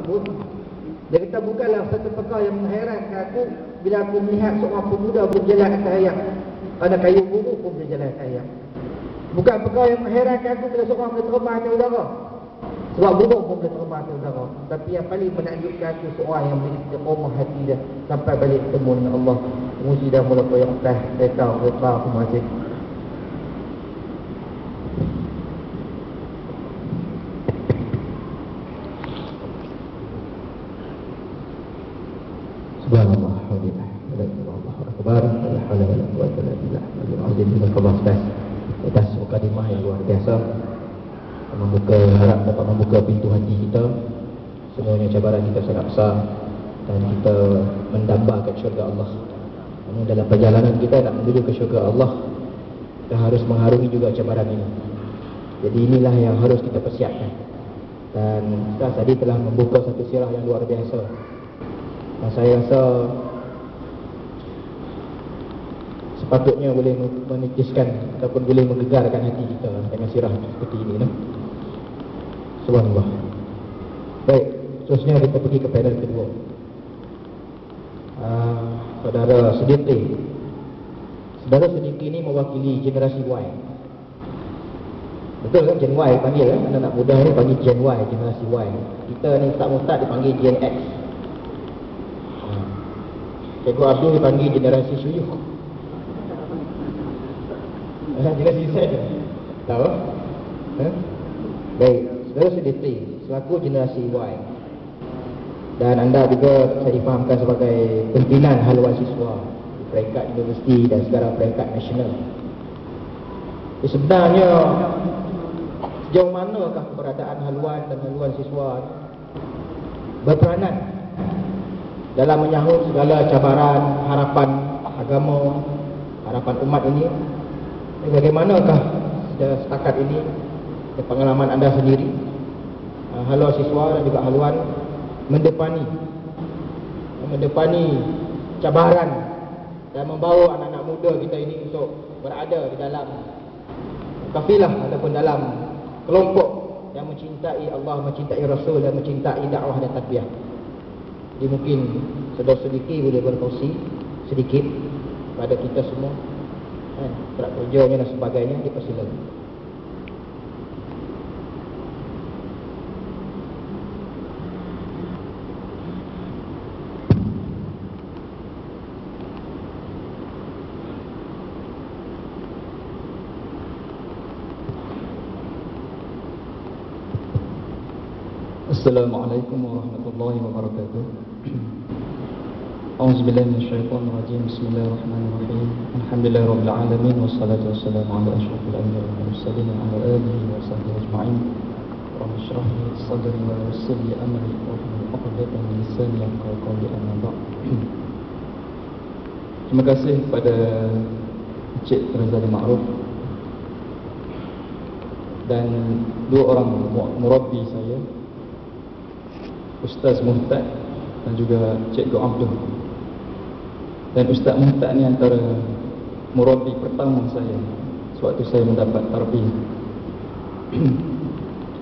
pun. Dia kata bukanlah satu perkara yang mengherankan aku bila aku melihat seorang pemuda berjalan atas air. Ada kayu buruk pun berjalan atas air. Bukan perkara yang mengherankan aku bila seorang boleh terbang atas udara. Sebab burung pun boleh terbang atas udara. Tapi yang paling menakjubkan aku seorang yang boleh istiqamah hati dia sampai balik bertemu dengan Allah. Muji dah mula koyak atas kereta semua cik. Subhanallah, alhamdulillah, Allahu akbar, la haula wala quwwata illa billah. Jazakallahu khairan atas mukadimah yang luar biasa, harap dapat membuka pintu hati kita. Semuanya cabaran kita sangat besar dan kita mendambakan syurga Allah. Namun dalam perjalanan kita nak menuju ke syurga Allah, kita harus mengharungi juga cabaran ini. Jadi inilah yang harus kita persiapkan. Dan Ustaz tadi telah membuka satu sirah yang luar biasa. Dan saya rasa sepatutnya boleh menitiskan ataupun boleh menggegarkan hati kita dengan sirah seperti ini. Subhanallah. Baik, seterusnya kita pergi ke panel kedua. Saudara Siddiqi. Saudara Siddiqi ini mewakili generasi Y. Betul kan, Gen Y panggil kan? Anak-anak muda ni panggil Gen Y, generasi Y. Kita ni tak dipanggil Gen X. Cikgu Abdul dipanggil generasi Syuyuh. Generasi Z. Tahu? Baik, saudara Siddiqi selaku generasi Y, dan anda juga saya difahamkan sebagai pimpinan haluan siswa di peringkat universiti dan sekarang peringkat nasional. Sebenarnya sejauh manakah keberadaan haluan dan haluan siswa berperanan dalam menyahut segala cabaran harapan agama, harapan umat ini? Bagaimanakah setakat ini pengalaman anda sendiri, haluan siswa dan juga haluan mendepani cabaran dan membawa anak-anak muda kita ini untuk berada di dalam kafilah ataupun dalam kelompok yang mencintai Allah, mencintai Rasul dan mencintai dakwah dan tarbiyah. Jadi mungkin saudara Siddiqi boleh berkongsi sedikit pada kita semua, gerak kerjanya dan sebagainya. Dipersilakan. Assalamualaikum warahmatullahi wabarakatuh. A'udzubillahi minasyaitonir rajim. Bismillahirrahmanirrahim. Alhamdulillahirabbil alamin wassalatu wassalamu ala asyrofil anbiya'i wal mursalin wa ala alihi wa sahbihi ajma'in. Rabbi shrah li sadri wa yassir li amri wahlul 'uqdatam min lisani yafqahu qawli, amma ba'd. Terima kasih kepada Encik Razali Ma'ruf dan dua orang murabbi saya, Ustaz Muhtad dan juga Cikgu Abdul. Dan Ustaz Muhtad ni antara murabbi pertama saya sewaktu saya mendapat tarbiyah.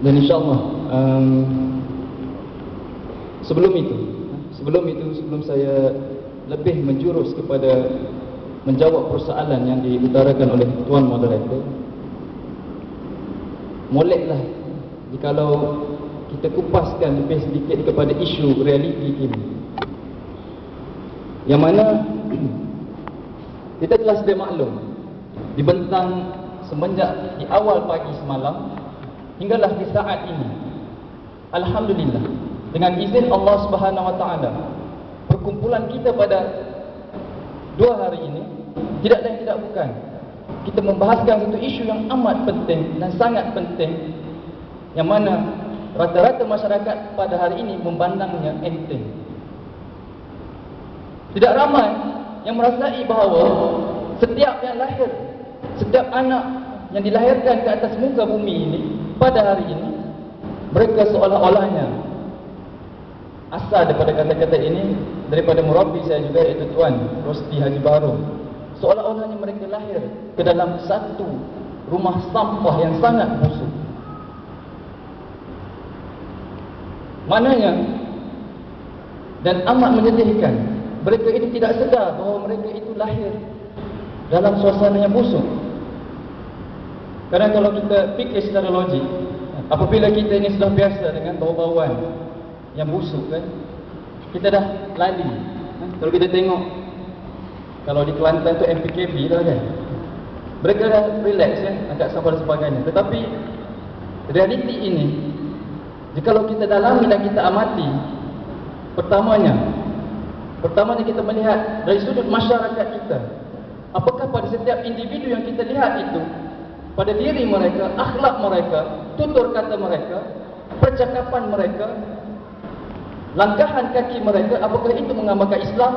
Dan insyaAllah sebelum saya lebih menjurus kepada menjawab persoalan yang diutarakan oleh Tuan Moderator, moleklah jikalau kita kupaskan lebih sedikit kepada isu realiti ini, yang mana kita telah sedia maklum dibentang semenjak di awal pagi semalam hinggalah di saat ini. Alhamdulillah, dengan izin Allah Subhanahu Wa Taala, perkumpulan kita pada 2 hari ini tidak lain tidak bukan kita membahaskan satu isu yang amat penting dan sangat penting, yang mana rata-rata masyarakat pada hari ini memandangnya enteng. Tidak ramai yang merasai bahawa setiap yang lahir, setiap anak yang dilahirkan ke atas muka bumi ini pada hari ini, mereka seolah-olahnya, asal daripada kata-kata ini daripada murabbi saya juga, iaitu Tuan Rosti Haji Baru, seolah-olahnya mereka lahir ke dalam satu rumah sampah yang sangat busuk. Maknanya Dan amat menyedihkan, mereka ini tidak sedar bahawa mereka itu lahir dalam suasana yang busuk. Karena kalau kita fikir secara logik, apabila kita ini sudah biasa dengan bau-bauan yang busuk kan, kita dah lali. Kalau kita tengok, kalau di Kelantan tu MPKB dah kan, mereka dah relax kan, agak sabar dan sebagainya. Tetapi realiti ini, jikalau kita dalami dan kita amati, pertamanya kita melihat dari sudut masyarakat kita. Apakah pada setiap individu yang kita lihat itu, pada diri mereka, akhlak mereka, tutur kata mereka, percakapan mereka, langkahan kaki mereka, apakah itu menggambarkan Islam?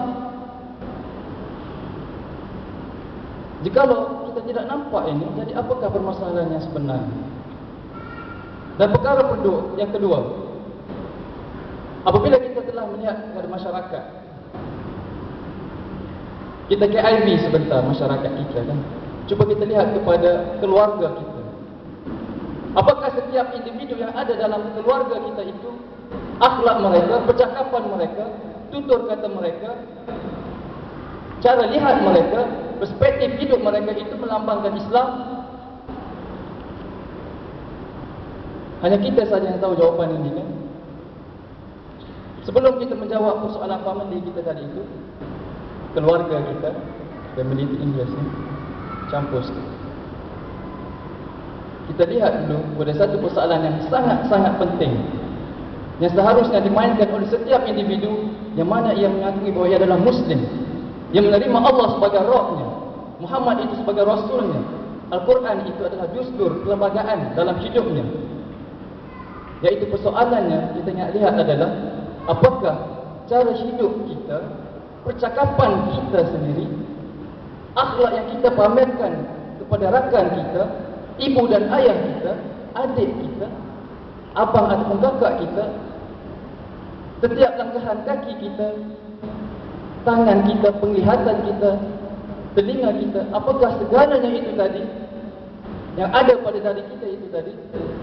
Jikalau kita tidak nampak ini, jadi apakah permasalahan yang sebenarnya? Dan perkara yang kedua, apabila kita telah melihat kepada masyarakat, kita KIV sebentar masyarakat kita kan, cuba kita lihat kepada keluarga kita. Apakah setiap individu yang ada dalam keluarga kita itu, akhlak mereka, percakapan mereka, tutur kata mereka, cara lihat mereka, perspektif hidup mereka itu melambangkan Islam? Hanya kita saja yang tahu jawapan ini kan. Sebelum kita menjawab persoalan family kita tadi itu, keluarga kita, family English ni, campur sikit. Kita lihat dulu pada satu persoalan yang sangat-sangat penting, yang seharusnya dimainkan oleh setiap individu yang mana ia mengakui bahawa ia adalah Muslim, yang menerima Allah sebagai Rabbnya, Muhammad itu sebagai Rasulnya, Al-Quran itu adalah dustur kelembagaan dalam hidupnya. Iaitu persoalannya kita nak lihat adalah apakah cara hidup kita, percakapan kita sendiri, akhlak yang kita pamerkan kepada rakan kita, ibu dan ayah kita, adik kita, abang ataupun kakak kita, setiap langkahan kaki kita, tangan kita, penglihatan kita, telinga kita, apakah segalanya itu tadi yang ada pada diri kita itu tadi,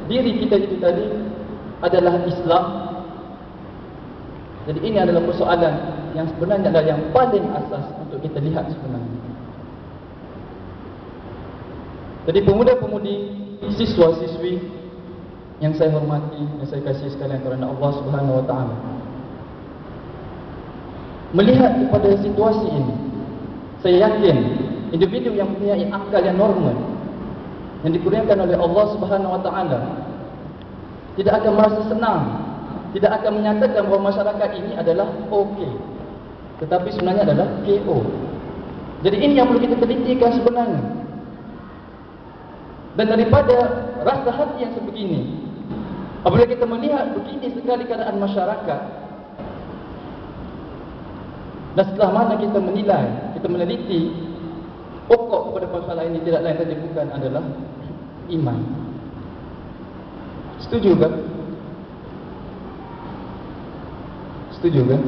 diri kita itu tadi adalah Islam? Jadi ini adalah persoalan yang sebenarnya adalah yang paling asas untuk kita lihat sebenarnya. Jadi pemuda-pemudi, siswa-siswi yang saya hormati, yang saya kasih sekalian kerana Allah Subhanahu Wa Taala, melihat kepada situasi ini, saya yakin individu yang mempunyai akal yang normal, yang dikurniakan oleh Allah Subhanahu Wa Taala, tidak akan merasa senang, tidak akan menyatakan bahawa masyarakat ini adalah okey, tetapi sebenarnya adalah KO. Jadi ini yang perlu kita telitikan sebenarnya. Dan daripada rasa hati yang sebegini, apabila kita melihat begini sekali keadaan masyarakat, dan setelah mana kita menilai, kita meneliti pokok kepada persoalan ini tidak lain saja bukan adalah iman. Setuju kan? Setuju kan?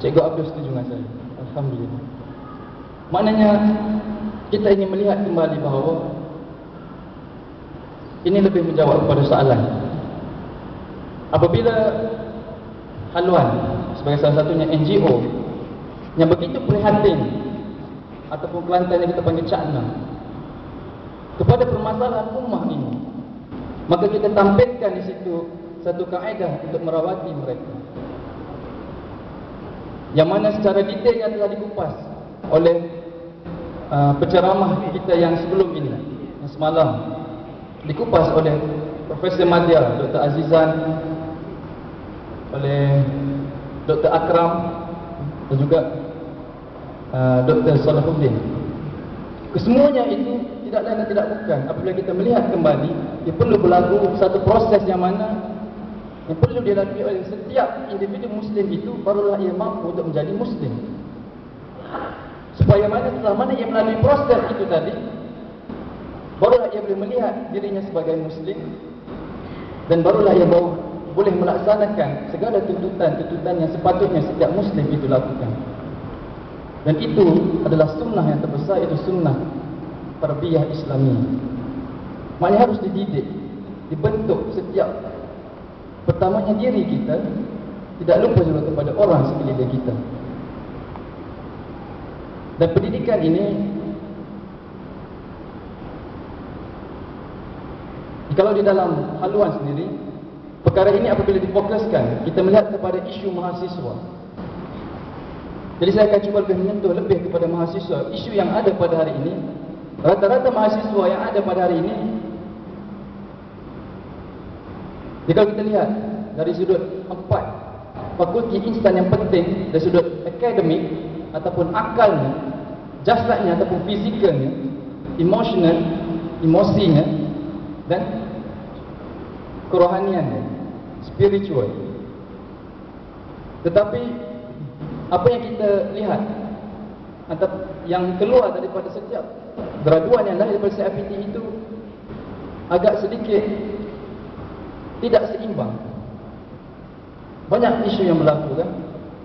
Cikgu Abdul setuju dengan saya. Alhamdulillah. Maknanya kita ingin melihat kembali bahawa ini lebih menjawab kepada soalan. Apabila Haluan sebagai salah satunya NGO yang begitu prihatin, ataupun Kelantan yang kita panggil Cakna, kepada permasalahan ummah ini, maka kita tampilkan di situ satu kaedah untuk merawati mereka, yang mana secara detailnya telah dikupas oleh penceramah kita yang sebelum ini, yang semalam dikupas oleh Profesor Madya, Dr. Azizan, oleh Dr. Akram dan juga Dr. Salahuddin. Kesemuanya itu tidak lain dan tidak bukan, apabila kita melihat kembali, dia perlu berlaku satu proses yang mana yang perlu dilalui oleh setiap individu Muslim itu, barulah ia mampu untuk menjadi Muslim. Supaya mana setelah mana ia melalui proses itu tadi, barulah ia boleh melihat dirinya sebagai Muslim, dan barulah ia boleh melaksanakan segala tuntutan-tuntutan yang sepatutnya setiap Muslim itu lakukan. Dan itu adalah sunnah yang terbesar, itu sunnah tarbiyah Islami. Maknanya harus dididik, dibentuk setiap pertamanya diri kita, tidak lupa juga kepada orang sekeliling kita. Dan pendidikan ini, kalau di dalam haluan sendiri, perkara ini apabila difokuskan, kita melihat kepada isu mahasiswa. Jadi saya akan cuba lebih menyentuh lebih kepada mahasiswa. Isu yang ada pada hari ini, rata-rata mahasiswa yang ada pada hari ini, jadi kalau kita lihat dari sudut 4 fakulti instan yang penting, dari sudut akademik ataupun akalnya, jasadnya ataupun fizikalnya, emosional, emosinya, dan kerohaniannya, spiritual. Tetapi apa yang kita lihat atau yang keluar daripada setiap graduan yang lahir daripada CIPT itu agak sedikit tidak seimbang. Banyak isu yang berlaku kan.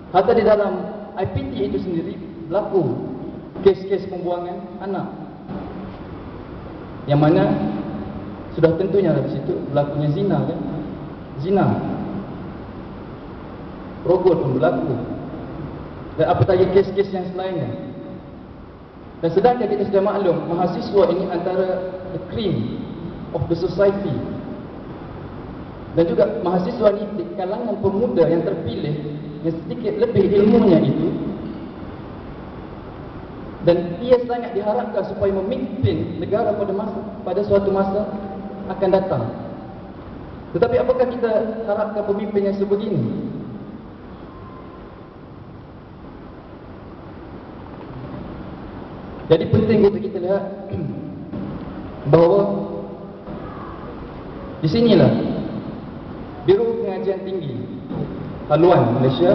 Hatta di dalam IPT itu sendiri berlaku kes-kes pembuangan anak, yang mana sudah tentunya di situ berlakunya zina kan. Zina, rogol pun berlaku, dan apatah kes-kes yang selainnya. Dan sedangkan kita sudah maklum, mahasiswa ini antara the cream of the society. Dan juga mahasiswa ini di kalangan pemuda yang terpilih, yang sedikit lebih ilmunya itu, dan ia sangat diharapkan supaya memimpin negara pada suatu masa akan datang. Tetapi apakah kita harapkan pemimpin yang sebegini? Jadi penting untuk kita lihat bahawa di sinilah Biro Pengajian Tinggi Haluan Malaysia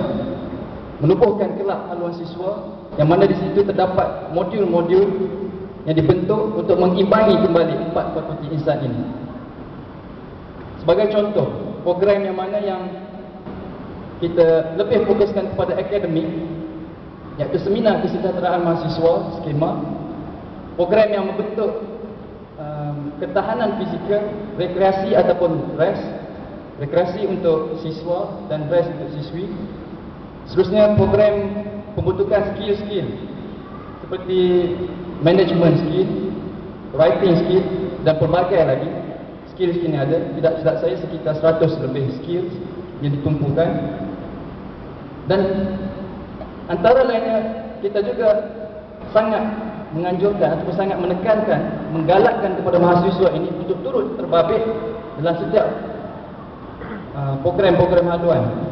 menubuhkan kelab haluan siswa, yang mana di situ terdapat modul-modul yang dibentuk untuk mengimbangi kembali 4 fakulti instan ini. Sebagai contoh, program yang mana yang kita lebih fokuskan kepada akademik, iaitu Seminar Kesejahteraan Mahasiswa, skema. Program yang membentuk ketahanan fizikal, rekreasi ataupun rest, rekreasi untuk siswa dan rest untuk siswi. Seterusnya program pembentukan skill-skill seperti management skill, writing skill, dan pelbagai lagi skill-skill yang ada. Tidak saya sekitar 100 lebih skill yang ditumpukan. Dan antara lainnya kita juga sangat menganjurkan ataupun sangat menekankan, menggalakkan kepada mahasiswa ini untuk turut terbabit dalam setiap program-program haluan.